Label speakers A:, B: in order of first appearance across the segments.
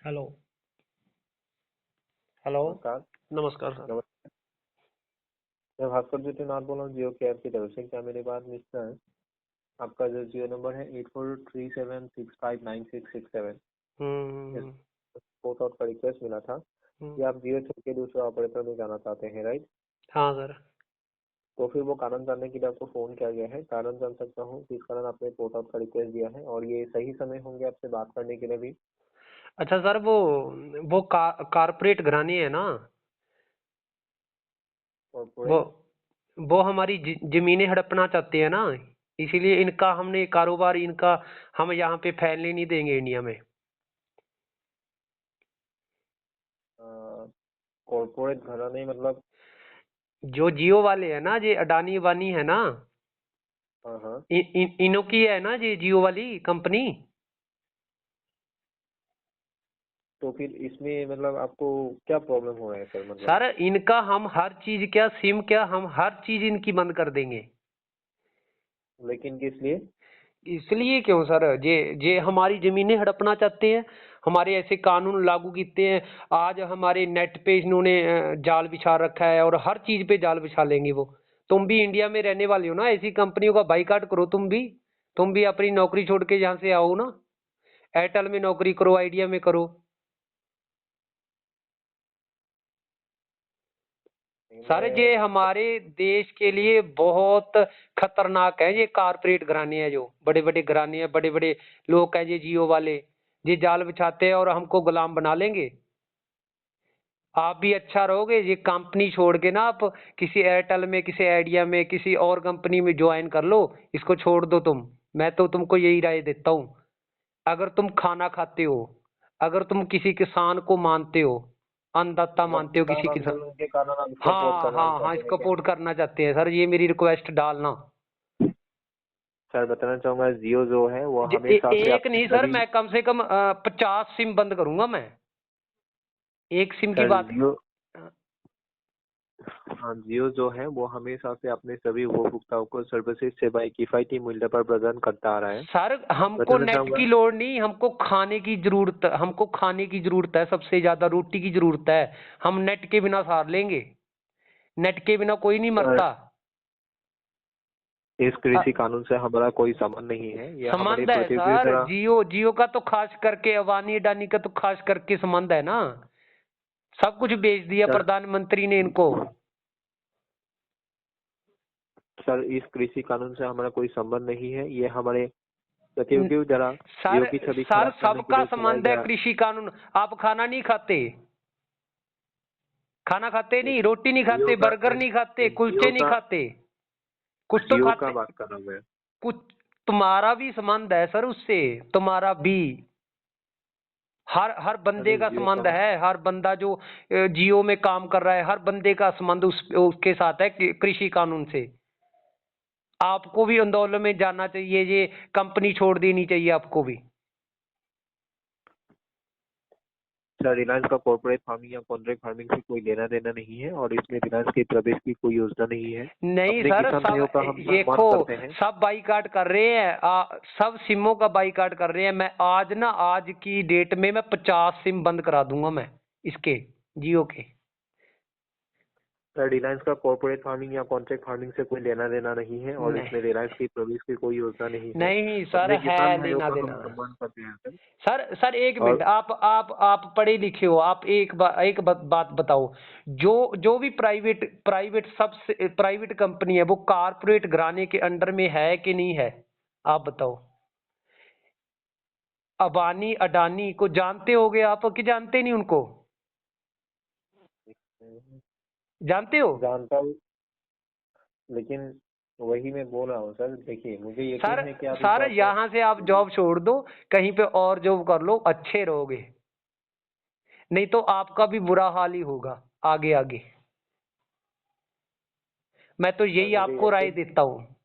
A: Hello. Hello.
B: नमस्कार।
A: नमस्कार sir.
B: नमस्कार। मैं भास्कर ज्योतिनाथ बोल रहा हूँ जियो केयर की तरफ से। क्या मेरी बात मिस्टर आपका जो जियो नंबर है 8437659667, इस
A: हम्म।
B: पोर्ट आउट का रिक्वेस्ट मिला था
A: हम्म।
B: कि आप जियो छोड़ के दूसरे ऑपरेटर में जाना चाहते हैं, राइट?
A: हाँ सर।
B: तो फिर वो कारण जानने के लिए आपको फ़ोन किया गया है। कारण जान सकता हूँ किस कारण आपने पोर्ट आउट का रिक्वेस्ट दिया है, और ये सही समय होंगे आपसे बात करने के लिए भी?
A: अच्छा सर, वो कारपोरेट घराने है ना। वो
B: कॉर्पोरेट?
A: वो हमारी जमीनें हड़पना चाहते हैं ना। इसीलिए इनका हमने कारोबार इनका हम यहाँ पे फैलने नहीं देंगे इंडिया में।
B: कॉर्पोरेट घराने मतलब?
A: जो जियो वाले है ना, ये अडानी वानी है ना।
B: हाँ हाँ।
A: इनों की है ना ये जियो वाली कंपनी।
B: तो फिर इसमें मतलब आपको क्या प्रॉब्लम हो रहा है सर, मतलब?
A: सर इनका हम हर चीज क्या सिम क्या हम हर चीज इनकी बंद कर देंगे।
B: लेकिन किस लिए?
A: इसलिए क्यों सर, जे हमारी जमीनें हड़पना चाहते हैं। हमारे ऐसे कानून लागू किए हैं। आज हमारे नेट पे इन्होंने जाल बिछा रखा है, और हर चीज पे जाल बिछा लेंगे वो। तुम भी इंडिया में रहने वाले हो ना, ऐसी कंपनियों का बाइकाट करो तुम भी अपनी नौकरी छोड़ के यहाँ से आओ ना। एयरटेल में नौकरी करो, आइडिया में करो। सर ये
B: मैं
A: हमारे देश के लिए बहुत खतरनाक है। ये कारपोरेट घराने हैं, जो बड़े बड़े घराने हैं, बड़े बड़े लोग हैं ये जियो वाले। ये जाल बिछाते हैं और हमको गुलाम बना लेंगे। आप भी अच्छा रहोगे, ये कंपनी छोड़ के ना आप किसी एयरटेल में, किसी आइडिया में, किसी और कंपनी में ज्वाइन कर लो। इसको छोड़ दो तुम। मैं तो तुमको यही राय देता हूँ। अगर तुम खाना खाते हो, अगर तुम किसी किसान को मानते हो, अन्नदाता
B: मतलब
A: मानते हो किसी
B: किसान
A: किसान।
B: आंदोलन के कारण आप इसको सपोर्ट
A: हाँ
B: करना
A: हाँ हाँ,
B: चाहते हैं
A: इसको
B: क्या?
A: सपोर्ट करना चाहते हैं सर, ये मेरी रिक्वेस्ट डालना।
B: सर बताना चाहूंगा, जियो जो है वो हमेशा से
A: एक
B: अपने
A: नहीं सर,
B: सभी।
A: मैं कम से कम 50 सिम बंद करूंगा मैं। एक सिम की
B: सर
A: बात।
B: जियो, हाँ जियो जो है वो हमेशा से अपने सभी उपभोक्ताओं को सर्वश्रेष्ठ सेवाएं किफायती मूल्य पर प्रदान करता आ रहा है।
A: सर हमको
B: बताना
A: नेट
B: चाहूंगा।
A: की लोड़ नहीं, हमको खाने की जरूरत है, सबसे ज्यादा रोटी की जरूरत है। हम नेट के बिना सार लेंगे। नेट के बिना कोई नहीं
B: सर
A: मरता।
B: इस
A: अ,
B: कृषि कानून से हमारा कोई संबंध नहीं है, यह हमारी
A: संबंध है
B: पृथ्वी की
A: सर,
B: तरह।
A: जियो का तो खास करके, अबानी अडानी का तो खास करके संबंध है ना। सब कुछ बेच दिया
B: सर
A: प्रधानमंत्री ने इनको।
B: सर इस कृषि कानून से हमारा कोई संबंध नहीं है, ये हमारे प्रतियोगियों द्वारा
A: सर
B: जियो की छवि
A: सर
B: खराब करने के
A: सबका
B: लिए चलाया
A: संबंध है
B: गया।
A: कृषि कानून। आप खाना नहीं खाते, खाना खाते नहीं, रोटी नहीं
B: जियो
A: खाते,
B: का
A: बर्गर नहीं खाते,
B: जियो
A: कुलचे नहीं
B: का
A: खाते। कुछ तो
B: जियो का
A: खाते।
B: बात कर रहा हूँ मैं।
A: कुछ तुम्हारा भी संबंध है सर उससे, तुम्हारा भी। हर हर बंदे
B: अरे
A: का
B: जियो
A: संबंध
B: का।
A: है, हर बंदा जो जियो में काम कर रहा है, हर बंदे का संबंध उसके साथ है कृषि कानून से। आपको भी आंदोलन में जाना चाहिए, ये कंपनी छोड़ देनी चाहिए आपको भी।
B: सर रिलायंस का कॉर्पोरेट फार्मिंग या कॉन्ट्रैक्ट फार्मिंग से कोई लेना देना नहीं है, और इसमें रिलायंस के प्रवेश की कोई योजना नहीं है।
A: नहीं
B: अपने
A: सर,
B: किसान
A: सब
B: भाइयों का हम
A: देखो,
B: सम्मान करते हैं।
A: सब बाईकाट कर रहे हैं, सब सिमों का बाईकाट कर रहे हैं। मैं आज की डेट में मैं 50 सिम बंद करा दूंगा मैं, इसके जियो के।
B: सर रिलायंस का कॉर्पोरेट फार्मिंग या कॉन्ट्रैक्ट फार्मिंग से कोई लेना देना नहीं है, और
A: नहीं
B: इसमें रिलायंस की प्रवेश की कोई योजना नहीं है।
A: नहीं सर,
B: अपने
A: है
B: किसान भाइयों
A: लेना
B: का हम
A: देना।
B: सम्मान करते हैं सर।
A: सर एक मिनट,
B: और
A: आप पढ़े लिखे हो, आप एक बात बताओ। जो जो भी प्राइवेट सबसे प्राइवेट कंपनी है, वो कारपोरेट घराने के अंडर में है कि नहीं है? आप बताओ। अबानी अडानी को जानते होगे आप कि जानते नहीं उनको? जानते हो?
B: जानता हूँ, लेकिन वही मैं बोल रहा हूँ सर। देखिए मुझे
A: सर
B: यकीन है कि आप इस
A: सर
B: बात को।
A: यहाँ से आप जॉब छोड़ दो, कहीं पे और जॉब कर लो, अच्छे रहोगे। नहीं तो आपका भी बुरा हाल ही होगा आगे आगे। मैं तो
B: सर
A: यही
B: मुझे
A: आपको राय
B: यकीन।
A: देता हूँ।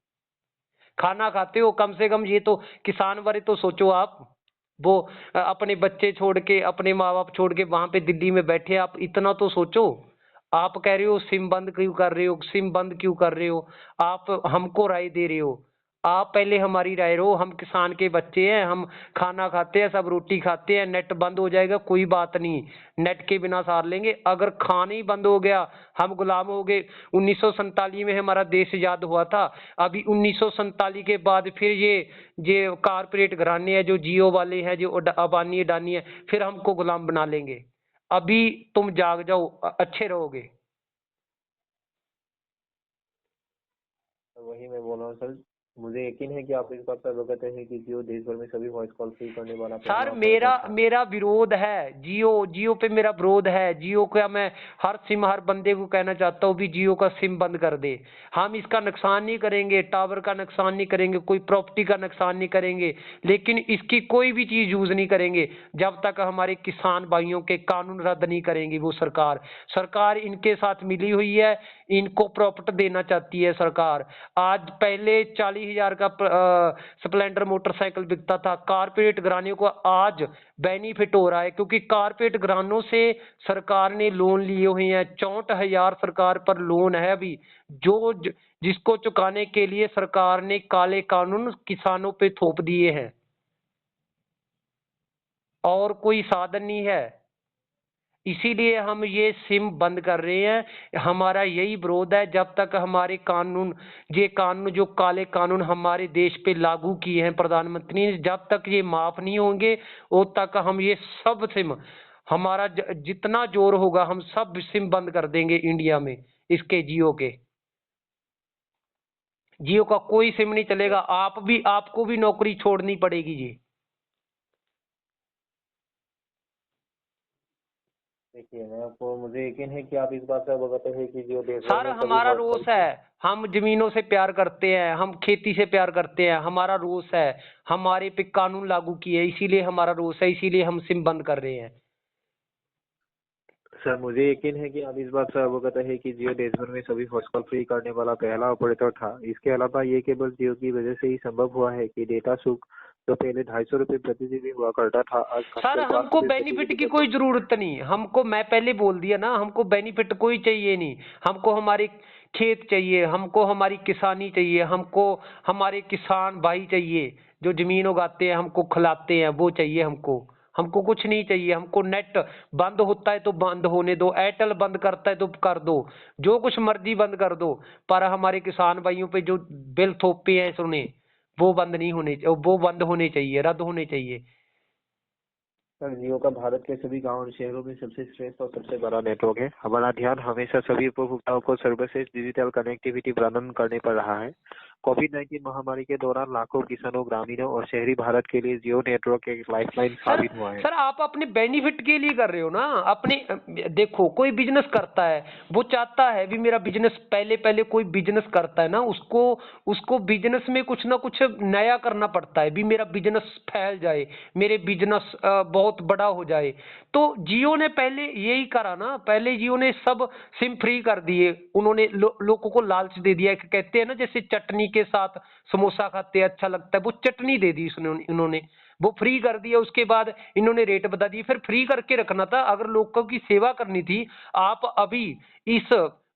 A: खाना खाते हो कम से कम, ये तो किसान वाले तो सोचो आप। वो अपने बच्चे छोड़ के, अपने माँ बाप छोड़ के वहां पे दिल्ली में बैठे, आप इतना तो सोचो। आप कह रहे हो सिम बंद क्यों कर रहे हो, सिम बंद क्यों कर रहे हो? आप हमको राय दे रहे हो। आप पहले हमारी राय लो, हम किसान के बच्चे हैं, हम खाना खाते हैं, सब रोटी खाते हैं। नेट बंद हो जाएगा कोई बात नहीं, नेट के बिना सार लेंगे। अगर खाना ही बंद हो गया, हम गुलाम हो गए। 1947 में हमारा देश आजाद हुआ था, अभी 1947 के बाद फिर ये कारपोरेट घराने हैं, जो जियो वाले हैं, जो अबानी अडानी है, फिर हमको गुलाम बना लेंगे। अभी तुम जाग जाओ, अच्छे रहोगे।
B: वही मैं बोल रहा हूँ सर, मुझे यकीन है कि आप इस बात पर अवगत हैं कि जियो देश भर में सभी वॉइस कॉल फ्री करने वाला
A: सर
B: पहला
A: मेरा
B: ऑपरेटर था।
A: मेरा विरोध है, जियो पे मेरा विरोध है। जियो का मैं हर बंदे को कहना चाहता हूँ भी जियो का सिम बंद कर दे। हम इसका नुकसान नहीं करेंगे, टावर का नुकसान नहीं करेंगे, कोई प्रॉपर्टी का नुकसान नहीं करेंगे, लेकिन इसकी कोई भी चीज यूज नहीं करेंगे जब तक हमारे किसान भाइयों के कानून रद्द नहीं करेंगी वो सरकार इनके साथ मिली हुई है, इनको प्रॉपर्टी देना चाहती है सरकार। आज पहले 40,000 का स्प्लेंडर मोटरसाइकिल बिकता था, कारपोरेट घराने को आज बेनिफिट हो रहा है, क्योंकि कारपोरेट घरानों से सरकार ने लोन लिए हुए हैं। 64,000 सरकार पर लोन है अभी, जिसको चुकाने के लिए सरकार ने काले कानून किसानों पे थोप दिए हैं, और कोई साधन नहीं है। इसीलिए हम ये सिम बंद कर रहे हैं। हमारा यही विरोध है, जब तक हमारे ये कानून जो काले कानून हमारे देश पे लागू किए हैं प्रधानमंत्री ने, जब तक ये माफ नहीं होंगे उस तक हम ये सब सिम, हमारा जितना जोर होगा हम सब सिम बंद कर देंगे इंडिया में, इसके जियो का कोई सिम नहीं चलेगा। आपको भी नौकरी छोड़नी पड़ेगी जी।
B: देखिए मैं आपको, मुझे यकीन है कि आप इस बात से अवगत है कि जियो देश भर
A: सर
B: में सभी
A: हमारा
B: वॉइस कॉल
A: रोष है, हम जमीनों से प्यार करते हैं, हम खेती से प्यार करते हैं, हमारा रोष है, हमारे पे कानून लागू किए, इसीलिए हमारा रोष है, इसीलिए हम सिम बंद कर रहे हैं।
B: सर, मुझे यकीन है कि आप इस बात से अवगत है कि जियो देश भर में सभी वॉइस कॉल फ्री करने वाला पहला ऑपरेटर था। इसके अलावा ये केवल जियो की वजह से ही संभव हुआ है कि डेटा शुल्क जो पहले 250 रुपये प्रति जीबी हुआ करता था, आज
A: सर
B: घटकर
A: हमको
B: 4 रुपये प्रति
A: बेनिफिट
B: जीबी
A: की
B: तक
A: कोई
B: पहुंच गया।
A: जरूरत नहीं, हमको, मैं पहले बोल दिया ना, हमको बेनिफिट कोई चाहिए नहीं। हमको हमारे खेत चाहिए, हमको हमारी किसानी चाहिए, हमको हमारे किसान भाई चाहिए जो जमीन उगाते हैं, हमको खिलाते हैं, वो चाहिए हमको। हमको कुछ नहीं चाहिए। हमको नेट बंद होता है तो बंद होने दो, एयरटेल बंद करता है तो कर दो, जो कुछ मर्जी बंद कर दो, पर हमारे किसान भाइयों पे जो बिल थोपे हैं सुने, वो बंद नहीं होने, वो बंद होने चाहिए, रद्द होने चाहिए।
B: सर, जियो का भारत के सभी गांव और शहरों में सबसे श्रेष्ठ और सबसे बड़ा नेटवर्क है। हमारा ध्यान हमेशा सभी उपभोक्ताओं को सर्वश्रेष्ठ डिजिटल कनेक्टिविटी प्रदान करने पर रहा है। कोविड-19 महामारी के दौरान लाखों किसानों, ग्रामीणों और शहरी भारत के लिए जियो नेटवर्क एक लाइफलाइन
A: सर
B: साबित हुआ है।
A: सर आप अपने बेनिफिट के लिए कर रहे हो ना, अपने, देखो कोई बिजनेस करता है, वो चाहता है भी मेरा बिजनेस, पहले पहले कोई बिजनेस करता है ना, उसको उसको बिजनेस में कुछ ना कुछ नया करना पड़ता है भी, मेरा बिजनेस फैल जाए, मेरे बिजनेस बहुत बड़ा हो जाए। तो जियो ने पहले यही करा ना, पहले जियो ने सब सिम फ्री कर दिए, उन्होंने लोगों को लालच दे दिया। कहते हैं ना जैसे चटनी के साथ समोसा खाते हैं अच्छा लगता है, वो चटनी दे दी इन्होंने, वो फ्री कर दिया। उसके बाद इन्होंने रेट बता दिए, फिर फ्री करके रखना था अगर लोगों की सेवा करनी थी। आप अभी इस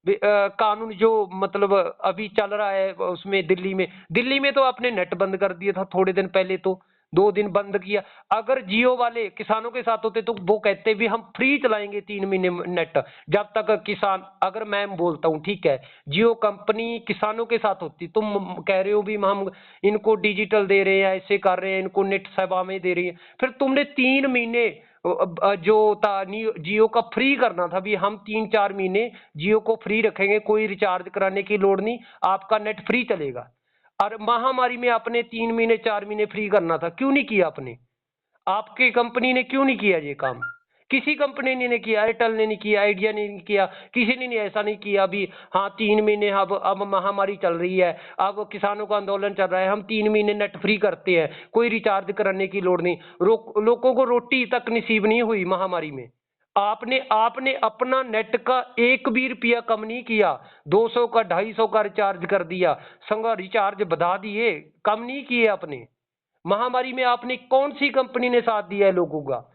A: कानून जो मतलब अभी चल रहा है उसमें, दिल्ली में तो आपने नेट बंद कर दिया था थोड़े दिन पहले, तो 2 दिन बंद किया। अगर जियो वाले किसानों के साथ होते तो वो कहते भी हम फ्री चलाएंगे 3 महीने नेट, जब तक किसान, अगर मैं बोलता हूँ ठीक है, जियो कंपनी किसानों के साथ होती, तुम कह रहे हो भी हम इनको डिजिटल दे रहे हैं, ऐसे कर रहे हैं, इनको नेट सेवा में दे रही है, फिर तुमने 3 महीने जो था जियो का फ्री करना था भी, हम 3-4 महीने जियो को फ्री रखेंगे, कोई रिचार्ज कराने की लोड़ नहीं, आपका नेट फ्री चलेगा। और महामारी में आपने 3 महीने 4 महीने फ्री करना था, क्यों नहीं किया आपने? आपकी कंपनी ने क्यों नहीं किया ये काम? किसी कंपनी ने नहीं किया, एयरटेल ने नहीं किया, आइडिया ने नहीं किया, किसी ने नहीं, ऐसा नहीं किया अभी। हाँ 3 महीने, अब महामारी चल रही है, अब किसानों का आंदोलन चल रहा है, हम 3 महीने नेट फ्री करते हैं, कोई रिचार्ज कराने की लोड़ नहीं। लोगों को रोटी तक नसीब नहीं हुई महामारी में। आपने आपने अपना नेट का एक भी रुपया कम नहीं किया, 200 का 250 का रिचार्ज कर दिया, संग रिचार्ज बढ़ा दिए, कम नहीं किए आपने। महामारी में आपने कौन सी कंपनी ने साथ दिया है लोगों का?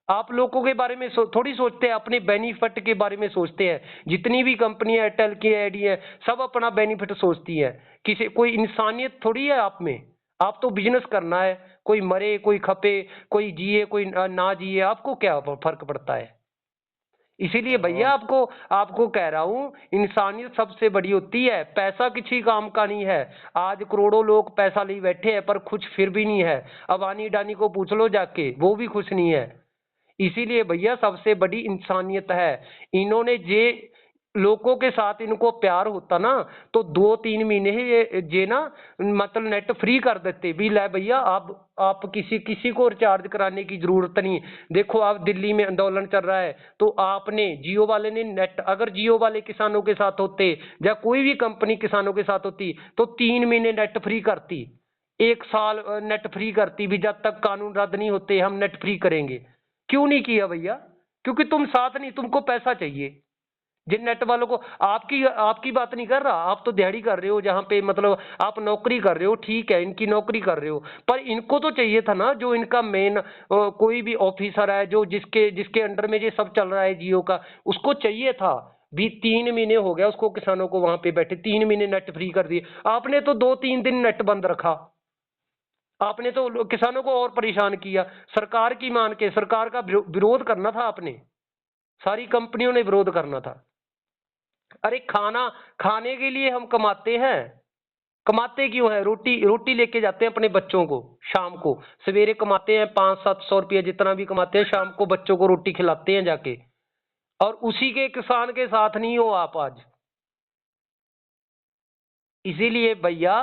A: आप लोगों के बारे में थोड़ी सोचते हैं, अपने बेनिफिट के बारे में सोचते हैं। जितनी भी कंपनी है, एयरटेल की, आइडिया है, सब अपना बेनिफिट सोचती है। किसी कोई इंसानियत थोड़ी है आप में। आप तो बिजनेस करना है, कोई मरे कोई खपे, कोई जिए कोई ना जिए, आपको क्या फर्क पड़ता है। इसीलिए भैया आपको आपको कह रहा हूँ, इंसानियत सबसे बड़ी होती है। पैसा किसी काम का नहीं है। आज करोड़ों लोग पैसा लिए बैठे हैं पर खुश फिर भी नहीं है। अब आनी डानी को पूछ लो जाके, वो भी खुश नहीं है। इसीलिए भैया सबसे बड़ी इंसानियत है। इन्होंने जे लोगों के साथ इनको प्यार होता ना, तो 2-3 महीने ही ये ना मतलब नेट फ्री कर देते भी। ले भैया आप किसी किसी को रिचार्ज कराने की जरूरत नहीं। देखो आप दिल्ली में आंदोलन चल रहा है, तो आपने जियो वाले ने नेट, अगर जियो वाले किसानों के साथ होते या कोई भी कंपनी किसानों के साथ होती, तो 3 महीने नेट फ्री करती, 1 साल नेट फ्री करती भी। जब तक कानून रद्द नहीं होते हम नेट फ्री करेंगे। क्यों नहीं किया भैया? क्योंकि तुम साथ नहीं, तुमको पैसा चाहिए। जिन नेट वालों को, आपकी आपकी बात नहीं कर रहा, आप तो दिहाड़ी कर रहे हो, जहां पे मतलब आप नौकरी कर रहे हो, ठीक है, इनकी नौकरी कर रहे हो, पर इनको तो चाहिए था ना, जो इनका मेन कोई भी ऑफिसर है, जो जिसके जिसके अंडर में ये सब चल रहा है जियो का, उसको चाहिए था भी। 3 महीने हो गया उसको, किसानों को वहां पे बैठे 3 महीने नेट फ्री कर दिए। आपने तो 2-3 दिन नेट बंद रखा। आपने तो किसानों को और परेशान किया। सरकार की मान के, सरकार का विरोध करना था आपने, सारी कंपनियों ने विरोध करना था। अरे खाना खाने के लिए हम कमाते हैं। कमाते क्यों है? रोटी रोटी लेके जाते हैं अपने बच्चों को शाम को। सवेरे कमाते हैं 500-700 रुपया, जितना भी कमाते हैं, शाम को बच्चों को रोटी खिलाते हैं जाके। और उसी के किसान के साथ नहीं हो आप आज। इसीलिए भैया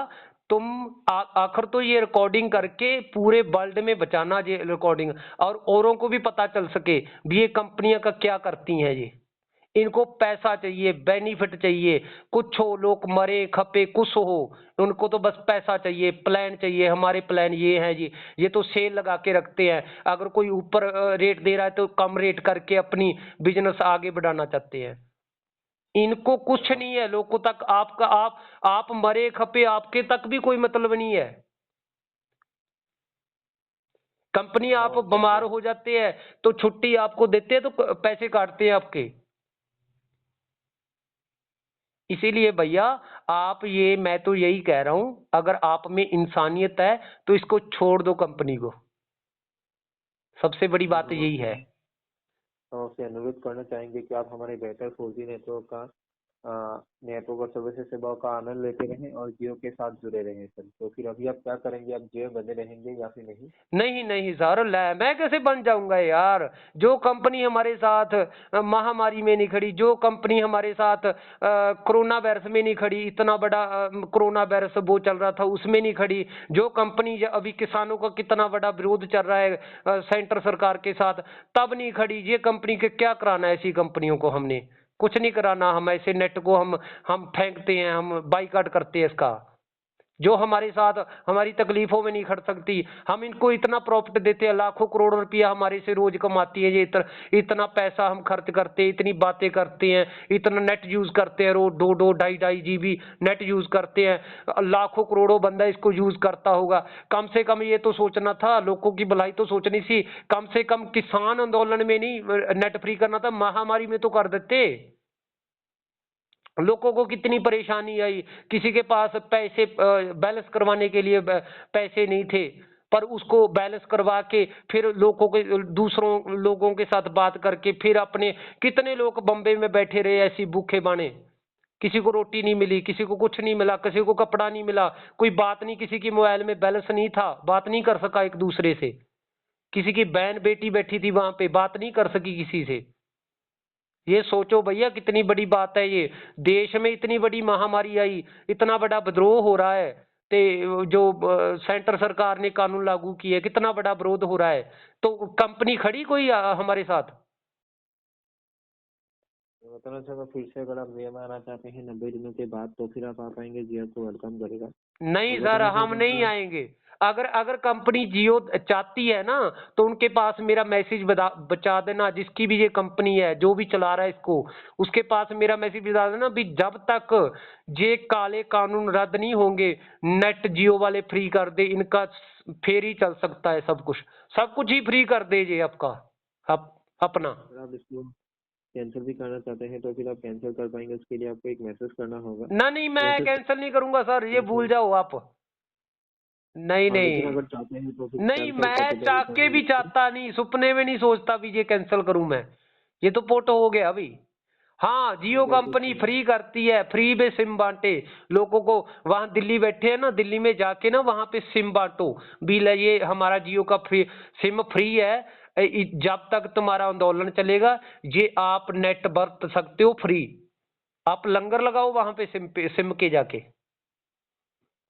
A: तुम आखिर तो ये रिकॉर्डिंग करके पूरे वर्ल्ड में बचाना, ये रिकॉर्डिंग, और औरों को भी पता चल सके भी ये कंपनियां का क्या करती हैं। ये इनको पैसा चाहिए, बेनिफिट चाहिए। कुछ हो, लोग मरे खपे कुछ हो, उनको तो बस पैसा चाहिए, प्लान चाहिए। हमारे प्लान ये है जी, ये तो सेल लगा के रखते हैं। अगर कोई ऊपर रेट दे रहा है तो कम रेट करके अपनी बिजनेस आगे बढ़ाना चाहते हैं। इनको कुछ नहीं है लोगों तक। आपका आप मरे खपे, आपके तक भी कोई मतलब नहीं है। कंपनी, आप बीमार हो जाते हैं तो छुट्टी आपको देते हैं, तो पैसे काटते हैं आपके। इसीलिए भैया आप ये, मैं तो यही कह रहा हूं, अगर आप में इंसानियत है तो इसको छोड़ दो कंपनी को। सबसे बड़ी बात यही है।
B: हम आपसे अनुरोध करना चाहेंगे कि आप हमारे बेहतर 4G नेटवर्क का नेटवर्क और सर्विसेज सेवाओं का आनंद लेते रहें और जियो के साथ जुड़े रहें सर। तो फिर अभी आप क्या करेंगे? आप जियो बने रहेंगे या फिर नहीं?
A: नहीं नहीं सर, मैं कैसे बन जाऊंगा यार? जो कंपनी हमारे साथ महामारी में नहीं खड़ी, जो कंपनी हमारे साथ कोरोना वायरस में नहीं खड़ी, इतना बड़ा कोरोना वायरस वो चल रहा था उसमें नहीं खड़ी, जो कंपनी अभी किसानों का कितना बड़ा विरोध चल रहा है सेंटर सरकार के साथ, तब नहीं खड़ी, ये कंपनी के क्या कराना है? ऐसी कंपनियों को हमने कुछ नहीं कराना। हम ऐसे नेट को हम फेंकते हैं, हम बाइकाट करते हैं इसका। जो हमारे साथ हमारी तकलीफों में नहीं खड़ सकती, हम इनको इतना प्रॉफिट देते हैं, लाखों करोड़ रुपया हमारे से रोज कमाती है ये। इतना पैसा हम खर्च करते हैं, इतनी बातें करते हैं, इतना नेट यूज करते हैं, रोज 2-2 2.5 2.5 GB नेट यूज करते हैं। लाखों करोड़ों बंदा इसको यूज करता होगा। कम से कम ये तो सोचना था, लोगों की भलाई तो सोचनी थी। कम से कम किसान आंदोलन में नहीं नेट फ्री करना था, महामारी में तो कर देते। लोगों को कितनी परेशानी आई, किसी के पास पैसे बैलेंस करवाने के लिए पैसे नहीं थे, पर उसको बैलेंस करवा के फिर लोगों के, दूसरों लोगों के साथ बात करके फिर अपने, कितने लोग बम्बे में बैठे रहे ऐसी भूखे बाने। किसी को रोटी नहीं मिली, किसी को कुछ नहीं मिला, किसी को कपड़ा नहीं मिला, कोई बात नहीं, किसी की मोबाइल में बैलेंस नहीं था, बात नहीं कर सका एक दूसरे से। किसी की बहन बेटी बैठी थी वहां पे, बात नहीं कर सकी किसी से। ये सोचो भैया कितनी बड़ी बात है ये। देश में इतनी बड़ी महामारी आई, इतना बड़ा विद्रोह हो रहा है, ते जो सेंटर सरकार ने कानून लागू किए, कितना बड़ा विरोध हो रहा है, तो कंपनी खड़ी कोई हमारे साथ?
B: मतलब सर, फिर से अगर आप जियो में आना चाहते हैं 90 दिनों के बाद, तो फिर आप आ पाएंगे? जियो को वेलकम करेगा?
A: नहीं सर, हम नहीं आएंगे। अगर अगर कंपनी जियो चाहती है ना, तो उनके पास मेरा मैसेज बचा देना। जिसकी भी ये कंपनी है, जो भी चला रहा है इसको, उसके पास मेरा मैसेज बता देना भी जब तक ये काले कानून रद्द नहीं होंगे, नेट जियो वाले फ्री कर दे इनका, फिर ही चल सकता है सब कुछ। सब कुछ ही फ्री कर दे ये आपका। अपना।
B: अगर आप इसको कैंसिल भी करना चाहते हैं तो फिर आप कैंसिल कर पाएंगे, उसके लिए आपको एक मैसेज करना होगा।
A: ना नहीं, मैं
B: मैसेज
A: कैंसिल नहीं करूंगा सर, ये भूल
B: कैंसिल,
A: जाओ आप। नहीं
B: हाँ लेकिन
A: नहीं
B: अगर चाहते हैं तो फिर
A: नहीं,
B: कैंसिल
A: मैं
B: कैपेबल
A: चाह
B: होता
A: के
B: है
A: भी
B: इसको।
A: चाहता नहीं, सुपने में नहीं सोचता भी ये कैंसिल करूं मैं। ये तो पोटो हो गया अभी। हाँ, जियो
B: ठीक है तो
A: कंपनी फ्री करती है, फ्री में सिम बांटे लोगों को। वहां दिल्ली बैठे हैं ना, दिल्ली में जाके ना वहां पे सिम बांटो। बिल है ये हमारा जियो का, फ्री सिम फ्री है। जब तक तुम्हारा आंदोलन चलेगा ये आप नेट बरत सकते हो फ्री। आप लंगर लगाओ वहां पे सिम के जाके।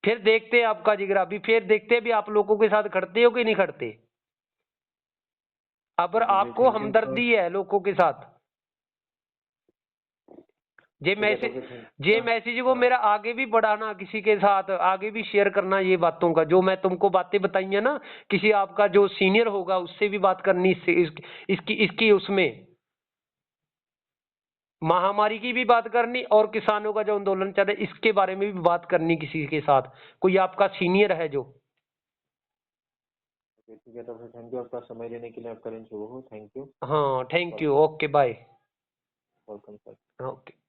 A: फिर देखते हैं आपका जिगरा भी, फिर देखते हैं भी आप लोगों के साथ खड़ते हो कि नहीं खड़ते। अगर
B: चलिए
A: आपको
B: ठीक है तो,
A: हमदर्दी है लोगों के साथ, ये
B: ठीक है तो
A: मैसेज
B: फिर थैंक
A: ये
B: यू।
A: मैसेज को
B: हाँ
A: मेरा आगे भी बढ़ाना, किसी के साथ आगे भी शेयर करना ये बातों का, जो मैं तुमको बातें बताई है ना, किसी आपका जो सीनियर होगा उससे भी बात करनी, इसकी उसमें महामारी की भी बात करनी, और किसानों का जो आंदोलन चल रहा है इसके बारे में भी बात करनी किसी के साथ, कोई आपका सीनियर है जो।
B: ठीक है तो फिर थैंक यू आपका समय देने के लिए। आपका दिन शुभ हो। Thank you.
A: हाँ thank you, okay bye.
B: Welcome sir.
A: Okay.